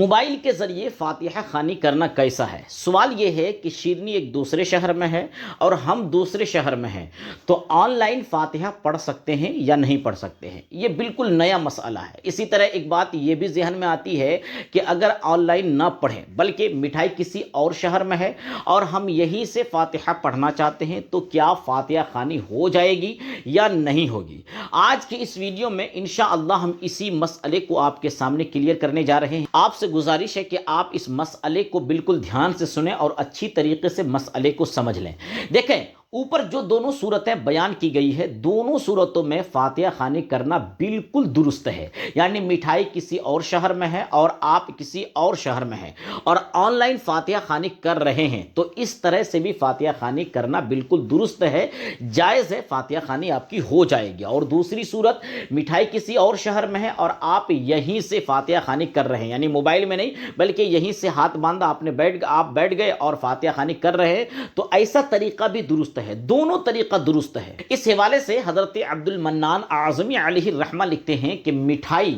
Mobile کے ذریعے فاتحہ خوانی کرنا کیسا ہے؟ سوال یہ ہے کہ شیرنی ایک دوسرے شہر میں ہے اور ہم دوسرے شہر میں ہیں، تو آن لائن فاتحہ پڑھ سکتے ہیں یا نہیں پڑھ سکتے ہیں؟ یہ بالکل نیا مسئلہ ہے۔ اسی طرح ایک بات یہ بھی ذہن میں آتی ہے کہ اگر آن لائن نہ پڑھیں بلکہ مٹھائی کسی اور شہر میں ہے اور ہم یہیں سے فاتحہ پڑھنا چاہتے ہیں تو کیا فاتحہ خوانی ہو جائے گی یا نہیں ہوگی؟ آج کی اس ویڈیو میں انشاءاللہ ہم اسی مسئلے کو آپ کے سامنے کلیئر کرنے جا رہے ہیں۔ آپ سے گزارش ہے کہ آپ اس مسئلے کو بالکل دھیان سے سنیں اور اچھی طریقے سے مسئلے کو سمجھ لیں۔ دیکھیں، اوپر جو دونوں صورتیں بیان کی گئی ہے، دونوں صورتوں میں فاتحہ خوانی کرنا بالکل درست ہے۔ یعنی مٹھائی کسی اور شہر میں ہے اور آپ کسی اور شہر میں ہیں اور آن لائن فاتحہ خوانی کر رہے ہیں، تو اس طرح سے بھی فاتحہ خوانی کرنا بالکل درست ہے، جائز ہے، فاتحہ خوانی آپ کی ہو جائے گی۔ اور دوسری صورت، مٹھائی کسی اور شہر میں ہے اور آپ یہیں سے فاتحہ خوانی کر رہے ہیں، یعنی موبائل میں نہیں بلکہ یہیں سے ہاتھ باندھا آپ بیٹھ گئے اور فاتحہ خوانی کر رہے ہیں، تو ایسا طریقہ بھی درست ہے، دونوں طریقہ درست ہے۔ اس حوالے سے حضرت عبد المنان اعظمی علیہ الرحمہ لکھتے ہیں کہ مٹھائی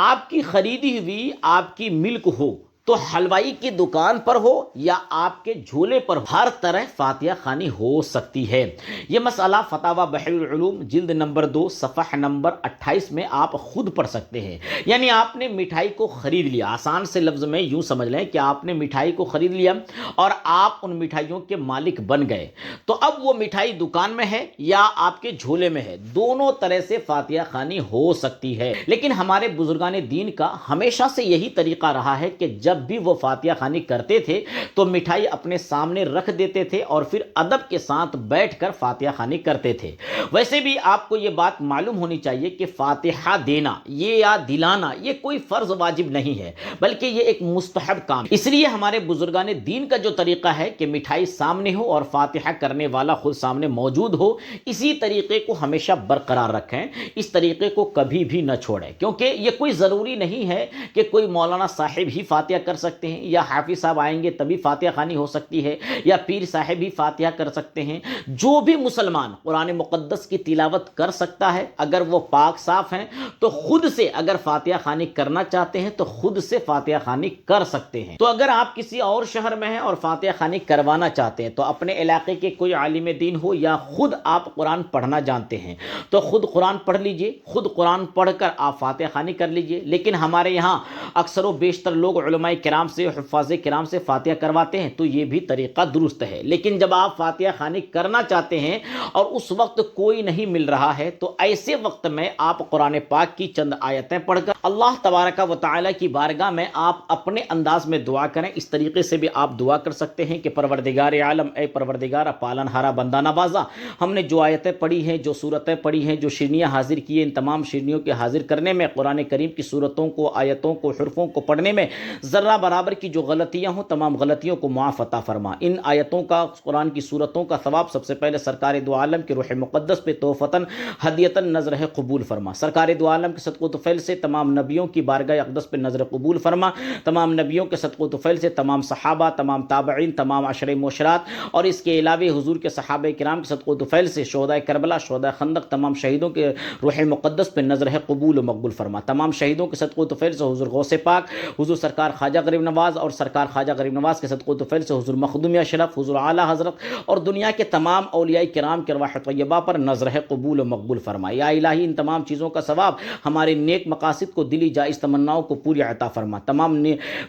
آپ کی خریدی ہوئی آپ کی ملک ہو، تو حلوائی کی دکان پر ہو یا آپ کے جھولے پر ہو، ہر طرح فاتحہ خوانی ہو سکتی ہے۔ یہ مسئلہ فتاوی بحر العلوم جلد نمبر 2 صفحہ نمبر 28 میں آپ خود پڑھ سکتے ہیں۔ یعنی آپ نے مٹھائی کو خرید لیا، آسان سے لفظ میں یوں سمجھ لیں کہ آپ نے مٹھائی کو خرید لیا اور آپ ان مٹھائیوں کے مالک بن گئے، تو اب وہ مٹھائی دکان میں ہے یا آپ کے جھولے میں ہے، دونوں طرح سے فاتحہ خوانی ہو سکتی ہے۔ لیکن ہمارے بزرگان دین کا ہمیشہ سے یہی طریقہ رہا ہے کہ جب بھی وہ فاتحہ خوانی کرتے تھے تو مٹھائی اپنے سامنے رکھ دیتے تھے اور پھر ادب کے ساتھ بیٹھ کر فاتحہ خوانی کرتے تھے۔ ویسے بھی آپ کو یہ بات معلوم ہونی چاہیے کہ فاتحہ دینا یہ یا دلانا یہ کوئی فرض واجب نہیں ہے، بلکہ یہ ایک مستحب کام ہے۔ اس لیے ہمارے بزرگان دین کا جو طریقہ ہے کہ مٹھائی سامنے ہو اور فاتحہ کرنے والا خود سامنے موجود ہو، اسی طریقے کو ہمیشہ برقرار رکھیں، اس طریقے کو کبھی بھی نہ چھوڑیں، کیونکہ یہ کوئی ضروری نہیں ہے کہ کوئی مولانا صاحب ہی فاتحہ کر سکتے ہیں یا حافظ صاحب آئیں گے تبھی فاتحہ خوانی ہو سکتی ہے یا پیر صاحب ہی فاتحہ کر سکتے ہیں۔ جو بھی مسلمان قرآن مقدس کی تلاوت کر سکتا ہے، اگر وہ پاک صاف ہیں تو خود سے اگر فاتحہ خوانی کرنا چاہتے ہیں تو خود سے فاتحہ خوانی کر سکتے ہیں۔ تو اگر آپ کسی اور شہر میں ہیں اور فاتحہ خوانی کروانا چاہتے ہیں تو اپنے علاقے کے کوئی عالم دین ہو یا خود آپ قرآن پڑھنا جانتے ہیں تو خود قرآن پڑھ لیجئے، خود قرآن پڑھ کر آپ فاتحہ خوانی کر لیجئے۔ لیکن ہمارے یہاں اکثر و بیشتر لوگ علماء کرام سے، حفاظ کرام سے فاتحہ کرواتے ہیں، تو یہ بھی طریقہ درست ہے۔ لیکن جب آپ فاتحہ خوانی کرنا چاہتے ہیں اور اس وقت کوئی نہیں مل رہا ہے تو ایسے وقت میں آپ قرآن پاک کی چند آیتیں پڑھ کر اللہ تبارک و تعالی کی بارگاہ میں آپ اپنے انداز میں دعا کریں۔ اس طریقے سے بھی آپ دعا کر سکتے ہیں کہ پروردگار عالم، اے پروردگار پالن ہارا بندہ نوازا، ہم نے جو آیتیں پڑھی ہیں، جو سورتیں پڑھی ہیں، جو شیرنیاں حاضر کی ہیں، ان تمام شیرنیوں کے حاضر کرنے میں، قرآن کریم کی سورتوں کو، آیتوں کو، حرفوں کو پڑھنے میں ذرہ برابر کی جو غلطیاں ہوں، تمام غلطیوں کو معاف عطا فرما۔ ان آیتوں کا، قرآن کی سورتوں کا ثواب سب سے پہلے سرکار دو عالم کے روح مقدس پہ تحفتاً ہدیتاً نظر قبول فرما۔ سرکار دو عالم کے صدقہ و طفیل سے تمام نبیوں کی بارگاہ اقدس پہ نظر قبول فرما۔ تمام نبیوں کے صدقہ و طفیل سے تمام صحابہ، تمام تابعین، تمام عشرۂ مبشرات اور اس کے علاوہ حضور کے صحابہ کرام کے صدقہ و طفیل سے شہدائے کربلا، شہدائے خندق، تمام شہیدوں کے روح مقدس پہ نظر قبول و مقبول فرما۔ تمام شہیدوں کے صدقہ و طفیل سے حضور غوث پاک، حضور سرکار خواجہ غریب نواز اور سرکار خواجہ غریب نواز کے صدقہ و طفیل سے حضور مخدوم اشرف، حضور اعلیٰ حضرت اور دنیا کے تمام اولیاء کرام کے ارواح طیبہ پر نظر قبول و مقبول فرما۔ یا الہی، ان تمام چیزوں کا ثواب ہمارے نیک مقاصد کو، دلی جائز تمناؤں کو پوری عطا فرما۔ تمام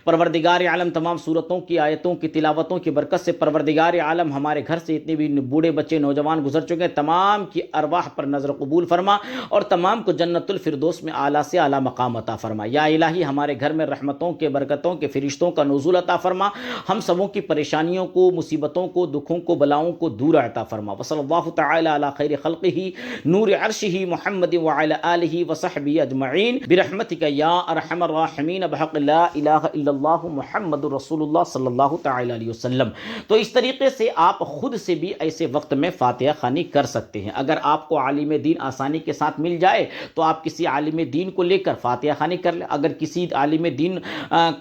پروردگار عالم تمام صورتوں کی، آیتوں کی تلاوتوں کی برکت سے پروردگار عالم ہمارے گھر سے اتنے بھی بوڑھے بچے نوجوان گزر چکے ہیں، تمام کی ارواح پر نظر قبول فرما اور تمام کو جنت الفردوس میں اعلیٰ سے اعلیٰ مقام عطا فرما۔ یا الہی، ہمارے گھر میں رحمتوں کے، برکتوں کے، فرشتوں کا نزول عطا فرما، ہم سبوں کی پریشانیوں کو، مصیبتوں کو، دکھوں کو، بلاؤں کو دور عطا فرما۔ وصلی اللہ تعالی علی خیر خلقہ نور عرشہ محمد وعلی آلہ وصحبہ اجمعین برحمتک یا ارحم الراحمین بحق لا الہ الا اللہ محمد رسول اللہ صلی اللہ تعالی علیہ وسلم۔ تو اس طریقے سے آپ خود سے بھی ایسے وقت میں فاتحہ خوانی کر سکتے ہیں۔ اگر آپ کو عالم دین آسانی کے ساتھ مل جائے تو آپ کسی عالم دین کو لے کر فاتحہ خوانی کر لیں۔ اگر کسی عالم دین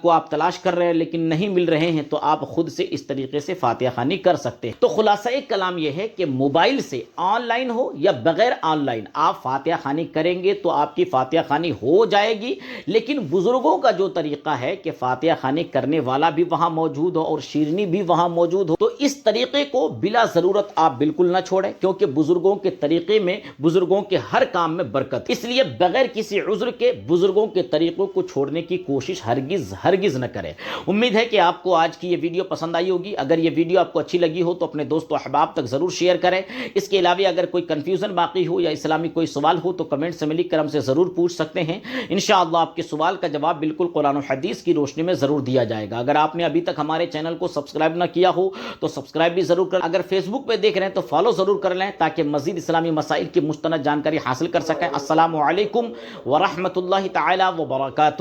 کو آپ تلاش کر رہے ہیں لیکن نہیں مل رہے ہیں تو آپ خود سے اس طریقے سے فاتحہ خوانی کر سکتے ہیں۔ تو خلاصہ کلام یہ ہے کہ موبائل سے آن لائن ہو یا بغیر آن لائن آپ فاتحہ خوانی کریں گے تو آپ کی فاتحہ خوانی ہو جائے گی، لیکن بزرگوں کا جو طریقہ ہے کہ فاتحہ خوانی کرنے والا بھی وہاں موجود ہو اور شیرنی بھی وہاں موجود ہو، تو اس طریقے کو بلا ضرورت آپ بالکل نہ چھوڑیں، کیونکہ بزرگوں کے طریقے میں، بزرگوں کے ہر کام میں برکت، اس لیے بغیر کسی عذر کے بزرگوں کے طریقوں کو چھوڑنے کی کوشش ہرگز نہ کریں۔ امید ہے کہ آپ کو آج کی یہ ویڈیو پسند آئی ہوگی۔ اگر یہ ویڈیو آپ کو اچھی لگی ہو تو اپنے دوست و احباب تک ضرور شیئر کریں۔ اس کے علاوہ اگر کوئی کنفیوژن باقی ہو یا اسلامی کوئی سوال ہو تو کمنٹ میں لکھ کر ہم سے ضرور پوچھ سکتے ہیں۔ انشاءاللہ آپ کے سوال کا جواب بالکل قرآن و حدیث کی روشنی میں ضرور دیا جائے گا۔ اگر آپ نے ابھی تک ہمارے چینل کو سبسکرائب نہ کیا ہو تو سبسکرائب بھی ضرور کریں۔ اگر فیس بک پہ دیکھ رہے ہیں تو فالو ضرور کر لیں تاکہ مزید اسلامی مسائل کی مستند جانکاری حاصل کر سکیں۔ السلام علیکم ورحمۃ اللہ تعالی وبرکاتہ۔